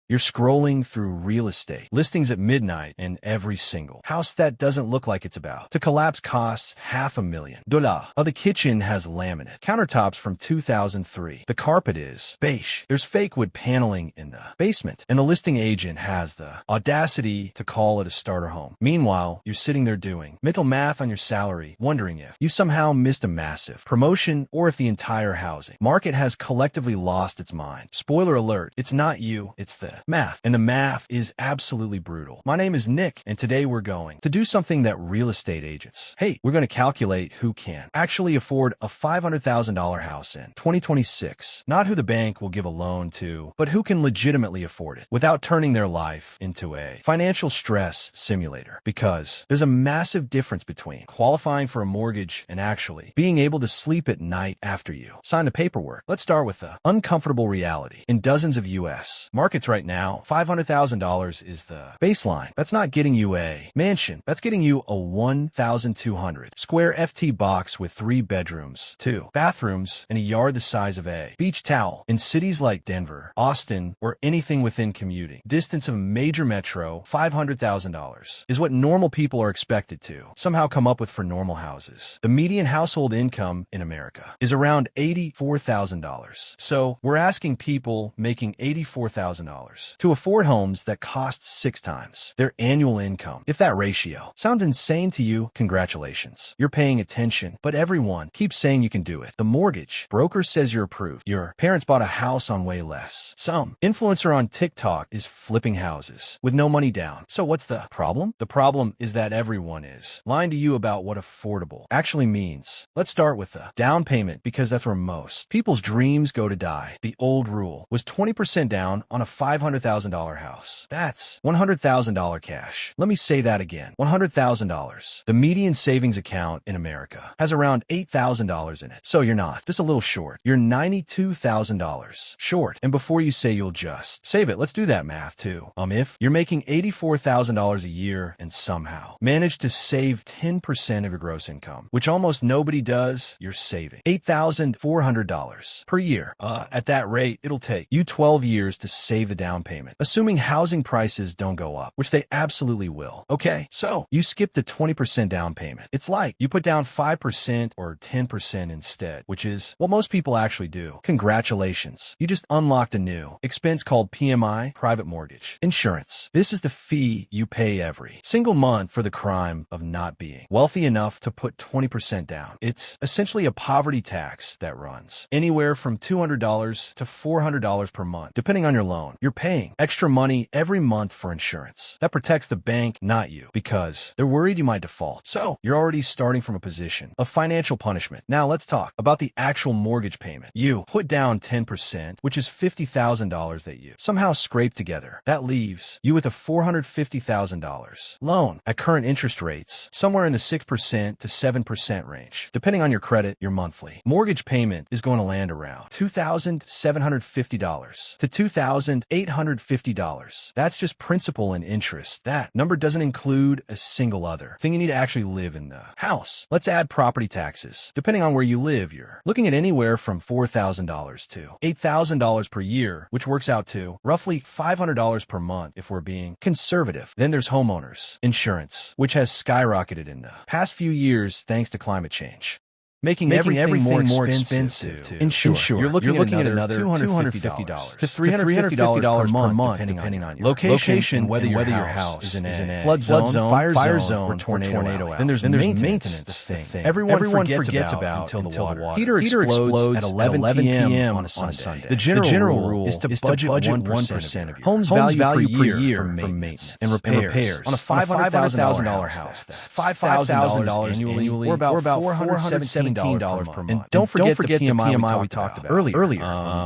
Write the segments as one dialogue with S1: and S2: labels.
S1: You're scrolling through real estate listings at midnight, and every single house that doesn't look like it's about to collapse costs $500,000. Oh, the kitchen has laminate countertops from 2003. The carpet is beige. There's fake wood paneling in the basement, and the listing agent has the audacity to call it a starter home. Meanwhile, you're sitting there doing mental math on your salary, wondering if you somehow missed a massive promotion or if the entire housing market has collectively lost its mind. Spoiler alert, it's not you, it's the math. And the math is absolutely brutal. My name is Nick, and today we're going to do something that real estate agents hate. We're going to calculate who can actually afford a $500,000 house in 2026. Not who the bank will give a loan to, but who can legitimately afford it without turning their life into a financial stress simulator. Because there's a massive difference between qualifying for a mortgage and actually being able to sleep at night after you sign the paperwork. Let's start with the uncomfortable reality. In dozens of U.S. markets right now, $500,000 is the baseline. That's not getting you a mansion. That's getting you a 1,200 square FT box with 3 bedrooms, 2 bathrooms, and a yard the size of a beach towel. In cities like Denver, Austin, or anything within commuting distance of a major metro, $500,000 is what normal people are expected to somehow come up with for normal houses. The median household income in America is around $84,000. So we're asking people making $84,000 to afford homes that cost 6 times their annual income. If that ratio sounds insane to you, congratulations. You're paying attention, but everyone keeps saying you can do it. The mortgage broker says you're approved. Your parents bought a house on way less. Some influencer on TikTok is flipping houses with no money down. So what's the problem? The problem is that everyone is lying to you about what affordable actually means. Let's start with the down payment, because that's where most people's dreams go to die. The old rule was 20% down on a $500,000 house. That's $100,000 cash. Let me say that again. $100,000. The median savings account in America has around $8,000 in it. So you're not just a little short. You're $92,000 short. And before you say you'll just save it, let's do that math too. If you're making $84,000 a year and somehow manage to save 10% of your gross income, which almost nobody does, you're saving $8,400 per year. At that rate, it'll take you 12 years to save the down payment, assuming housing prices don't go up, which they absolutely will. Okay, so you skip the 20% down payment. It's like you put down 5% or 10% instead, which is what most people actually do. Congratulations. You just unlocked a new expense called PMI, private mortgage insurance. This is the fee you pay every single month for the crime of not being wealthy enough to put 20% down. It's essentially a poverty tax that runs anywhere from $200 to $400 per month, depending on your loan. You're paying extra money every month for insurance. That protects the bank, not you, because they're worried you might default. So you're already starting from a position of financial punishment. Now let's talk about the actual mortgage payment. You put down 10%, which is $50,000 that you somehow scrape together. That leaves you with a $450,000 loan at current interest rates, somewhere in the 6% to 7% range. Depending on your credit, your monthly mortgage payment is going to land around $2,750 to $2,850. That's just principal and interest. That number doesn't include a single other thing you need to actually live in the house. Let's add property taxes. Depending on where you live, you're looking at anywhere from $4,000 to $8,000 per year, which works out to roughly $500 per month if we're being conservative. Then there's homeowners insurance, which has skyrocketed in the past few years thanks to climate change, making everything more expensive to insure. You're looking at another $250 to $350 per month, depending on your location, whether your house is in a flood zone, fire zone, or tornado. Then there's maintenance, the thing everyone forgets about until the water heater explodes at 11 p.m. on a Sunday. The general rule is to budget 1% of your home's value per year for maintenance and repairs. On a $500,000 house, that's $5,000 annually, or about $417 per month. And don't forget the PMI we talked about earlier.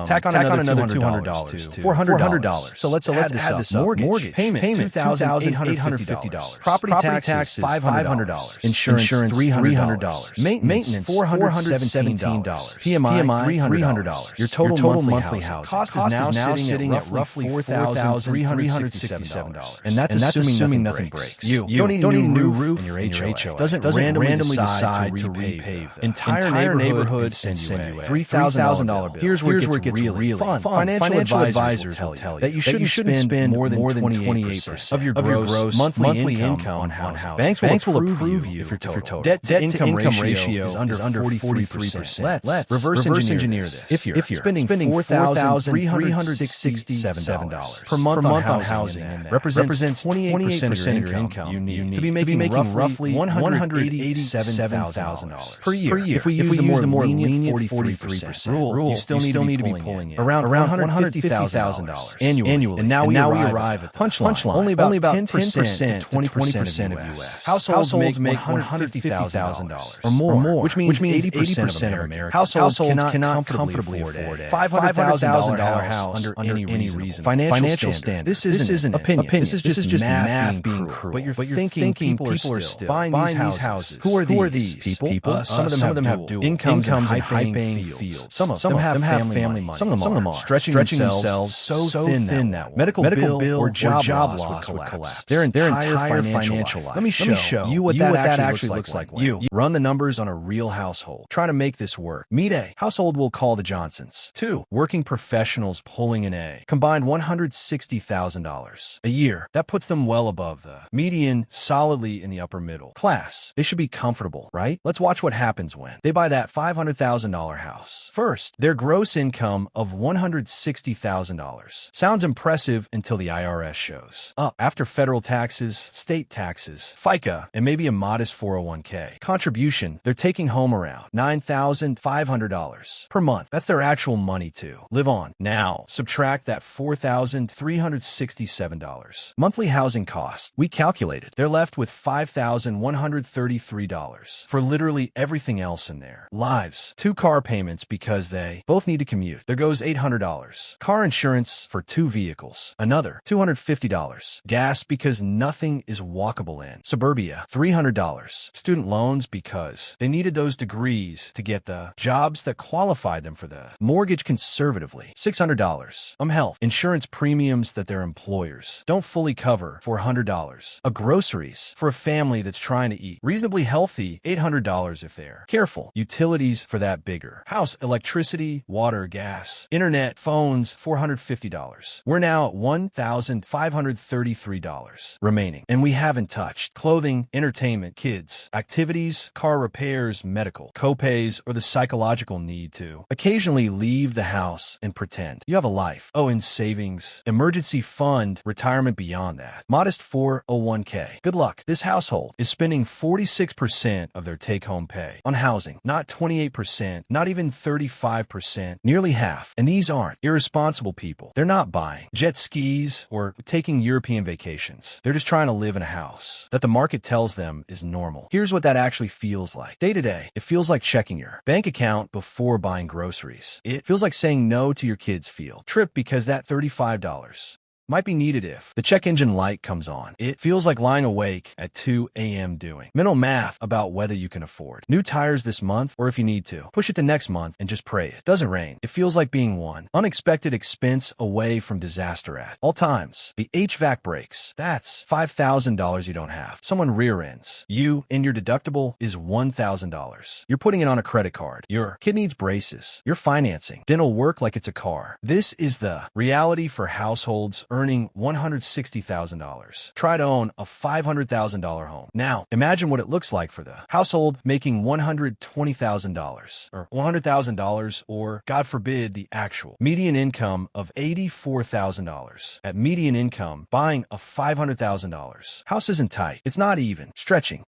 S1: Tack on another $200 to $400. So let's add this up. Mortgage payment $2,850. Property tax $500. Insurance $300. Maintenance $417. PMI $300. Your total monthly housing cost is now sitting at roughly $4,367. And that's assuming nothing breaks. You don't need a new roof, and your HOA doesn't randomly decide to repave entire neighborhood and send you a $3,000 bill. Here's where it gets really fun. Financial advisors will tell you that you shouldn't spend more than 28% of your gross monthly income on housing. Banks will approve you if your total debt-to-income ratio is under 43%. Let's reverse engineer this. If you're spending $4,367 per month on housing, and that represents 28% of your income, you need to be making roughly $187,000 per year. If we use the more lenient 43% rule, you still need to be pulling in around $150,000 annually. And now we arrive at the punchline. Only about 10% to 20% of U.S. households make $150,000 or more, which means 80% of American households cannot comfortably afford a $500,000 house under any reason. Financial standard. This isn't opinion. This is just math being cruel. But you're thinking people are still buying these houses. Who are these people? Some of them have dual incomes and high-paying fields. Some of them have family money. Some of them are stretching themselves so thin that way. Medical bill or job loss would collapse their entire financial life. Let me show you what that actually looks like. You run the numbers on a real household. Try to make this work. Meet a household we'll call the Johnsons. 2 working professionals pulling in a combined $160,000 a year. That puts them well above the median, solidly in the upper middle class. They should be comfortable, right? Let's watch what happens when they buy that $500,000 house. First, their gross income of $160,000. Sounds impressive until the IRS shows up. After federal taxes, state taxes, FICA, and maybe a modest 401k contribution, they're taking home around $9,500 per month. That's their actual money to live on. Now, subtract that $4,367 monthly housing cost. We calculated. They're left with $5,133 for literally everything else in their lives. 2 car payments because they both need to commute. There goes $800. Car insurance for 2 vehicles. Another $250. Gas because nothing is walkable in suburbia. $300. Student loans because they needed those degrees to get the jobs that qualified them for the mortgage conservatively. $600. Health insurance premiums that their employers don't fully cover. $400. Groceries for a family that's trying to eat reasonably healthy. $800 if they're careful. Utilities for that bigger house. Electricity, water, gas, internet, phones. $450. We're now at $1,533 remaining, and we haven't touched clothing, entertainment, kids, activities, car repairs, medical, copays, or the psychological need to occasionally leave the house and pretend you have a life. Oh, in savings, emergency fund, retirement beyond that. Modest 401k. Good luck. This household is spending 46% of their take-home pay on housing, not 28%, not even 35%, nearly half. And these aren't irresponsible people. They're not buying jet skis or taking European vacations. They're just trying to live in a house that the market tells them is normal. Here's what that actually feels like. Day to day, it feels like checking your bank account before buying groceries. It feels like saying no to your kids' field trip because that $35 might be needed if the check engine light comes on. It feels like lying awake at 2 a.m. doing mental math about whether you can afford new tires this month, or if you need to, push it to next month and just pray it doesn't rain. It feels like being one unexpected expense away from disaster at all times. The HVAC breaks. That's $5,000 you don't have. Someone rear ends you, and your deductible is $1,000. You're putting it on a credit card. Your kid needs braces. You're financing dental work like it's a car. This is the reality for households earning $160,000. Try to own a $500,000 home. Now, imagine what it looks like for the household making $120,000 or $100,000 or, God forbid, the actual median income of $84,000. At median income, buying a $500,000 house isn't tight. It's not even stretching.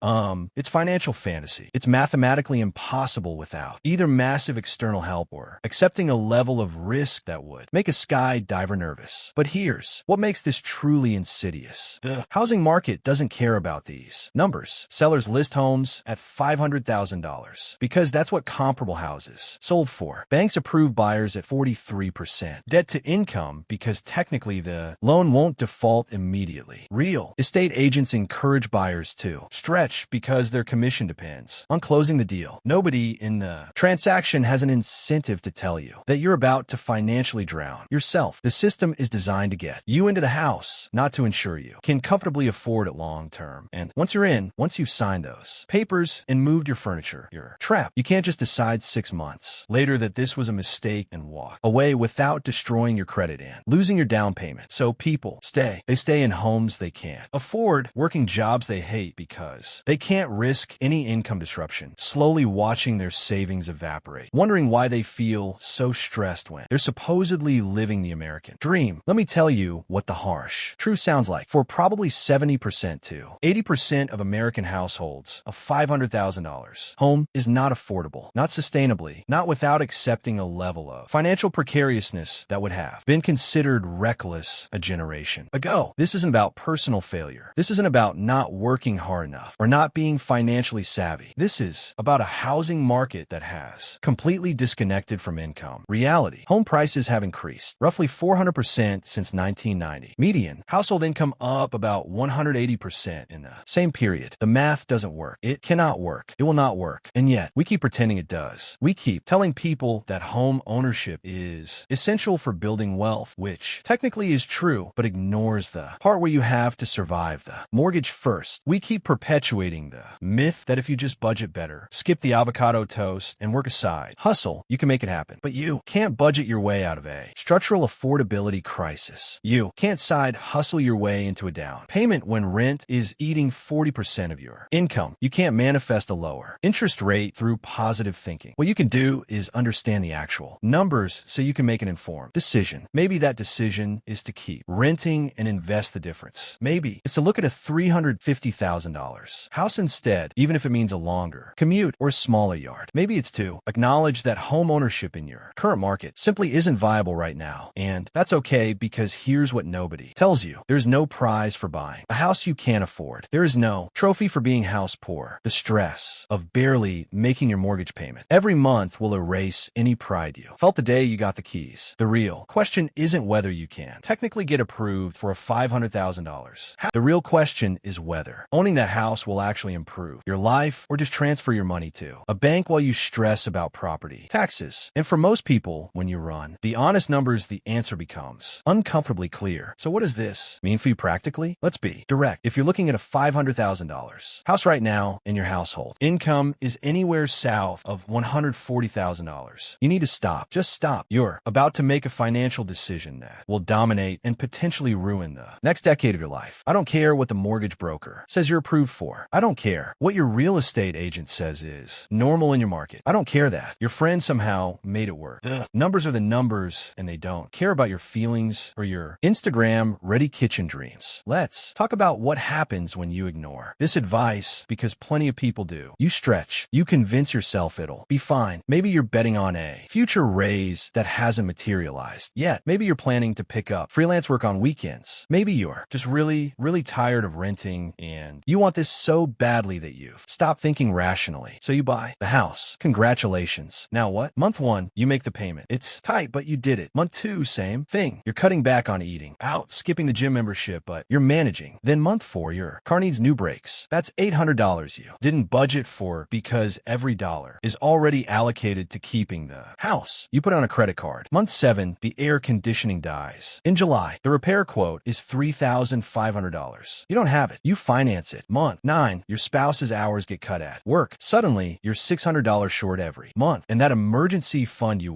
S1: It's financial fantasy. It's mathematically impossible without either massive external help or accepting a level of risk that would make a skydiver nervous. But here's what makes this truly insidious. The housing market doesn't care about these numbers. Sellers list homes at $500,000 because that's what comparable houses sold for. Banks approve buyers at 43%. Debt to income because technically the loan won't default immediately. Real estate agents encourage buyers to stretch because their commission depends on closing the deal. Nobody in the transaction has an incentive to tell you that you're about to financially drown yourself. The system is designed to get you into the house, not to insure you, can comfortably afford it long term. And once you're in, once you've signed those papers and moved your furniture, you're trapped. You can't just decide 6 months later that this was a mistake and walk away without destroying your credit and losing your down payment. So people stay. They stay in homes they can't afford, working jobs they hate because they can't risk any income disruption, slowly watching their savings evaporate, wondering why they feel so stressed when they're supposedly living the American dream. Let me tell you what the harsh truth sounds like. For probably 70% to 80% of American households, a $500,000 home is not affordable, not sustainably, not without accepting a level of financial precariousness that would have been considered reckless a generation ago. This isn't about personal failure. This isn't about not working hard enough or not being financially savvy. This is about a housing market that has completely disconnected from income reality. Home prices have increased roughly 400% since 1990. Median household income up about 180% in the same period. The math doesn't work. It cannot work. It will not work. And yet, we keep pretending it does. We keep telling people that home ownership is essential for building wealth, which technically is true, but ignores the part where you have to survive the mortgage first. We keep perpetuating the myth that if you just budget better, skip the avocado toast, and work aside, hustle, you can make it happen. But you can't budget your way out of a structural affordability crisis. You can't side hustle your way into a down payment when rent is eating 40% of your income. You can't manifest a lower interest rate through positive thinking. What you can do is understand the actual numbers so you can make an informed decision. Maybe that decision is to keep renting and invest the difference. Maybe it's to look at a $350,000 house instead, even if it means a longer commute or a smaller yard. Maybe it's to acknowledge that home ownership in your current market simply isn't viable right now. And that's okay, because here's what nobody tells you. There's no prize for buying a house you can't afford. There is no trophy for being house poor. The stress of barely making your mortgage payment every month will erase any pride you felt the day you got the keys. The real question isn't whether you can technically get approved for a $500,000. The real question is whether owning that house will actually improve your life or just transfer your money to a bank while you stress about property taxes. And for most people, when you run the honest numbers, the answer becomes uncomfortably clear. So what does this mean for you practically? Let's be direct. If you're looking at a $500,000 house right now in your household, income is anywhere south of $140,000. You need to stop. Just stop. You're about to make a financial decision that will dominate and potentially ruin the next decade of your life. I don't care what the mortgage broker says you're approved for. I don't care what your real estate agent says is normal in your market. I don't care that your friend somehow made it work. The numbers are the numbers, and they don't care about your feelings or your Instagram ready kitchen dreams. Let's talk about what happens when you ignore this advice, because plenty of people do. You stretch. You convince yourself it'll be fine. Maybe you're betting on a future raise that hasn't materialized yet. Maybe you're planning to pick up freelance work on weekends. Maybe you're just really tired of renting and you want this so badly that you've stopped thinking rationally. So you buy the house. Congratulations. Now what? Month 1, you make the payment. It's tight, but you did it. Month 2, same thing. You're cutting back on eating out, skipping the gym membership, but you're managing. Then month 4, your car needs new brakes. That's $800 you didn't budget for, because every dollar is already allocated to keeping the house. You put on a credit card. Month 7, the air conditioning dies. In July, the repair quote is $3,500. You don't have it. You finance it. Month 9, your spouse's hours get cut at work. Suddenly, you're $600 short every month. And that emergency fund you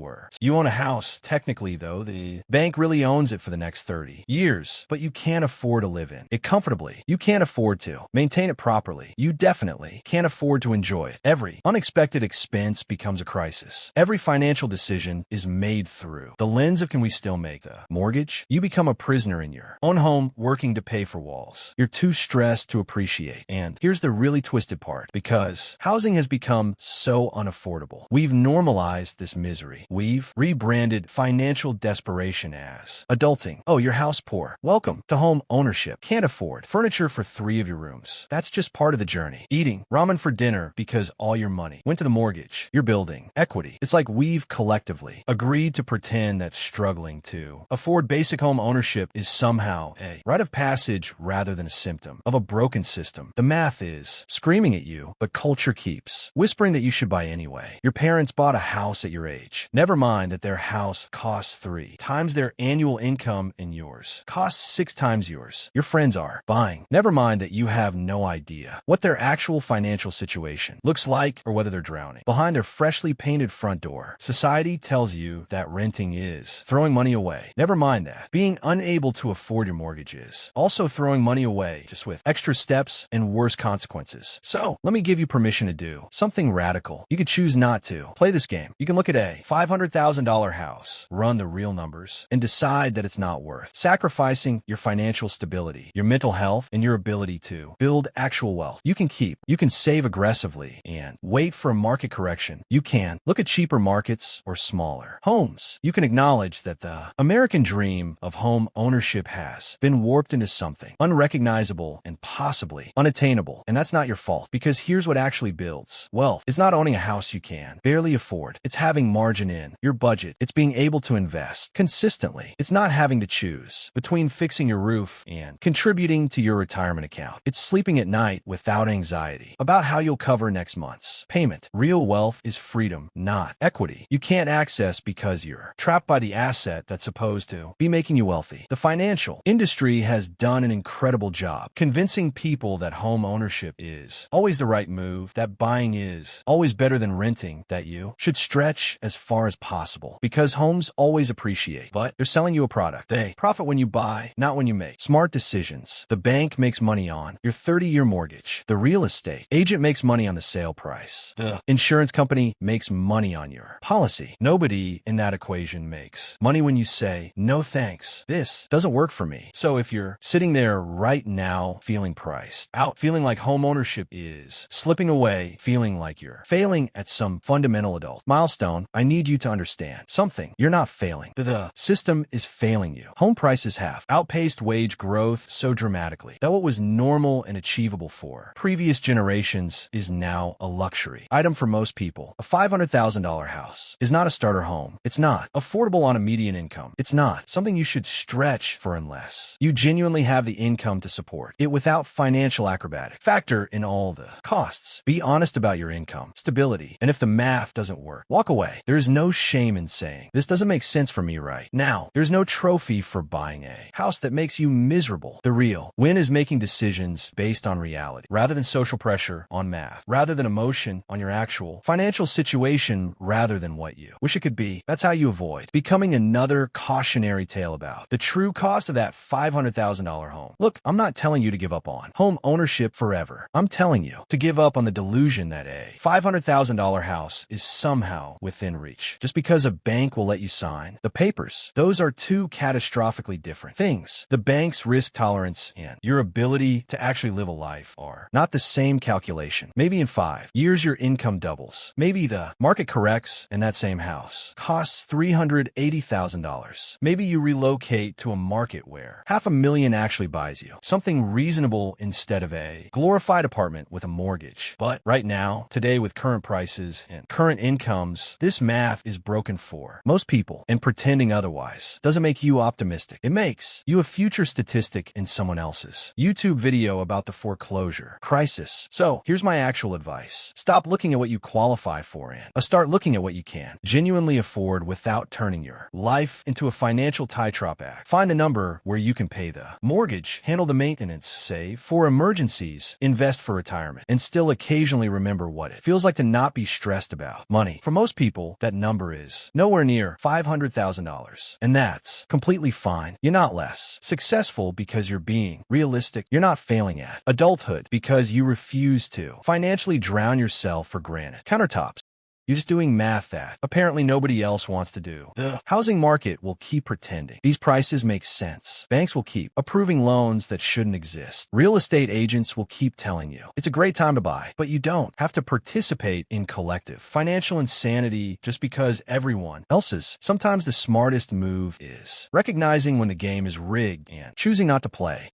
S1: own a house. Technically, though, the bank really owns it for the next 30 years, but you can't afford to live in it comfortably. You can't afford to maintain it properly. You definitely can't afford to enjoy it. Every unexpected expense becomes a crisis. Every financial decision is made through the lens of, can we still make the mortgage? You become a prisoner in your own home, working to pay for walls you're too stressed to appreciate. And here's the really twisted part: because housing has become so unaffordable, we've normalized this misery. We've rebranded financial desperation as adulting. Oh, you're house poor. Welcome to home ownership. Can't afford furniture for 3 of your rooms. That's just part of the journey. Eating ramen for dinner because all your money went to the mortgage. You're building equity. It's like we've collectively agreed to pretend that struggling to afford basic home ownership is somehow a rite of passage rather than a symptom of a broken system. The math is screaming at you, but culture keeps whispering that you should buy anyway. Your parents bought a house at your age. Never mind that their house costs 3 times their annual income and yours. Costs 6 times yours. Your friends are buying. Never mind that you have no idea what their actual financial situation looks like or whether they're drowning behind their freshly painted front door. Society tells you that renting is throwing money away. Never mind that being unable to afford your mortgage is also throwing money away, just with extra steps and worse consequences. So let me give you permission to do something radical. You could choose not to play this game. You can look at a $500,000 house, run the real numbers, and decide that it's not worth sacrificing your financial stability, your mental health, and your ability to build actual wealth. You can save aggressively and wait for a market correction. You can look at cheaper markets or smaller homes. You can acknowledge that the American dream of home ownership has been warped into something unrecognizable and possibly unattainable. And that's not your fault, because here's what actually builds wealth. It's not owning a house you can barely afford. It's having margin in your budget. It's being able to invest consistently. It's not having to choose between fixing your roof and contributing to your retirement account. It's sleeping at night without anxiety about how you'll cover next month's payment. Real wealth is freedom, not equity. You can't access because you're trapped by the asset that's supposed to be making you wealthy. The financial industry has done an incredible job convincing people that home ownership is always the right move, that buying is always better than renting, that you should stretch as far as possible because homes always appreciate. But they're selling you a product. They profit when you buy, not when you make smart decisions. The bank makes money on your 30-year mortgage. The real estate agent makes money on the sale price. The insurance company makes money on your policy. Nobody in that equation makes money when you say, no thanks, this doesn't work for me. So if you're sitting there right now feeling priced out, feeling like home ownership is slipping away, feeling like you're failing at some fundamental adult milestone, I need you to understand something. You're not failing. The system is failing you. Home prices have outpaced wage growth so dramatically that what was normal and achievable for previous generations is now a luxury item for most people. A $500,000 house is not a starter home. It's not affordable on a median income. It's not something you should stretch for unless you genuinely have the income to support it without financial acrobatic. Factor in all the costs. Be honest about your income, stability, and if the math doesn't work, walk away. There is no shame in saying, this doesn't make sense for me right now. There's no trophy for buying a house that makes you miserable. The real win is making decisions based on reality, rather than social pressure on math, rather than emotion on your actual financial situation, rather than what you wish it could be. That's how you avoid becoming another cautionary tale about the true cost of that $500,000 home. Look, I'm not telling you to give up on home ownership forever. I'm telling you to give up on the delusion that a $500,000 house is somehow within reach just because a bank will let you sign the papers. Those are two catastrophically different things. The bank's risk tolerance and your ability to actually live a life are not the same calculation. Maybe in 5 years your income doubles. Maybe the market corrects and that same house costs $380,000. Maybe you relocate to a market where $500,000 actually buys you something reasonable instead of a glorified apartment with a mortgage. But right now, today, with current prices and current incomes, this math is broken for most people, and pretending otherwise doesn't make you optimistic. It makes you a future statistic in someone else's YouTube video about the foreclosure crisis. So here's my actual advice. Stop looking at what you qualify for and start looking at what you can genuinely afford without turning your life into a financial tightrope act. Find a number where you can pay the mortgage, handle the maintenance, save for emergencies, invest for retirement, and still occasionally remember what it feels like to not be stressed about money. For most people, that number is nowhere near $500,000. And that's completely fine. You're not less successful because you're being realistic. You're not failing at adulthood because you refuse to financially drown yourself for granted countertops. You're just doing math that apparently nobody else wants to do. The housing market will keep pretending these prices make sense. Banks will keep approving loans that shouldn't exist. Real estate agents will keep telling you it's a great time to buy, but you don't have to participate in collective financial insanity just because everyone else is. Sometimes the smartest move is recognizing when the game is rigged and choosing not to play.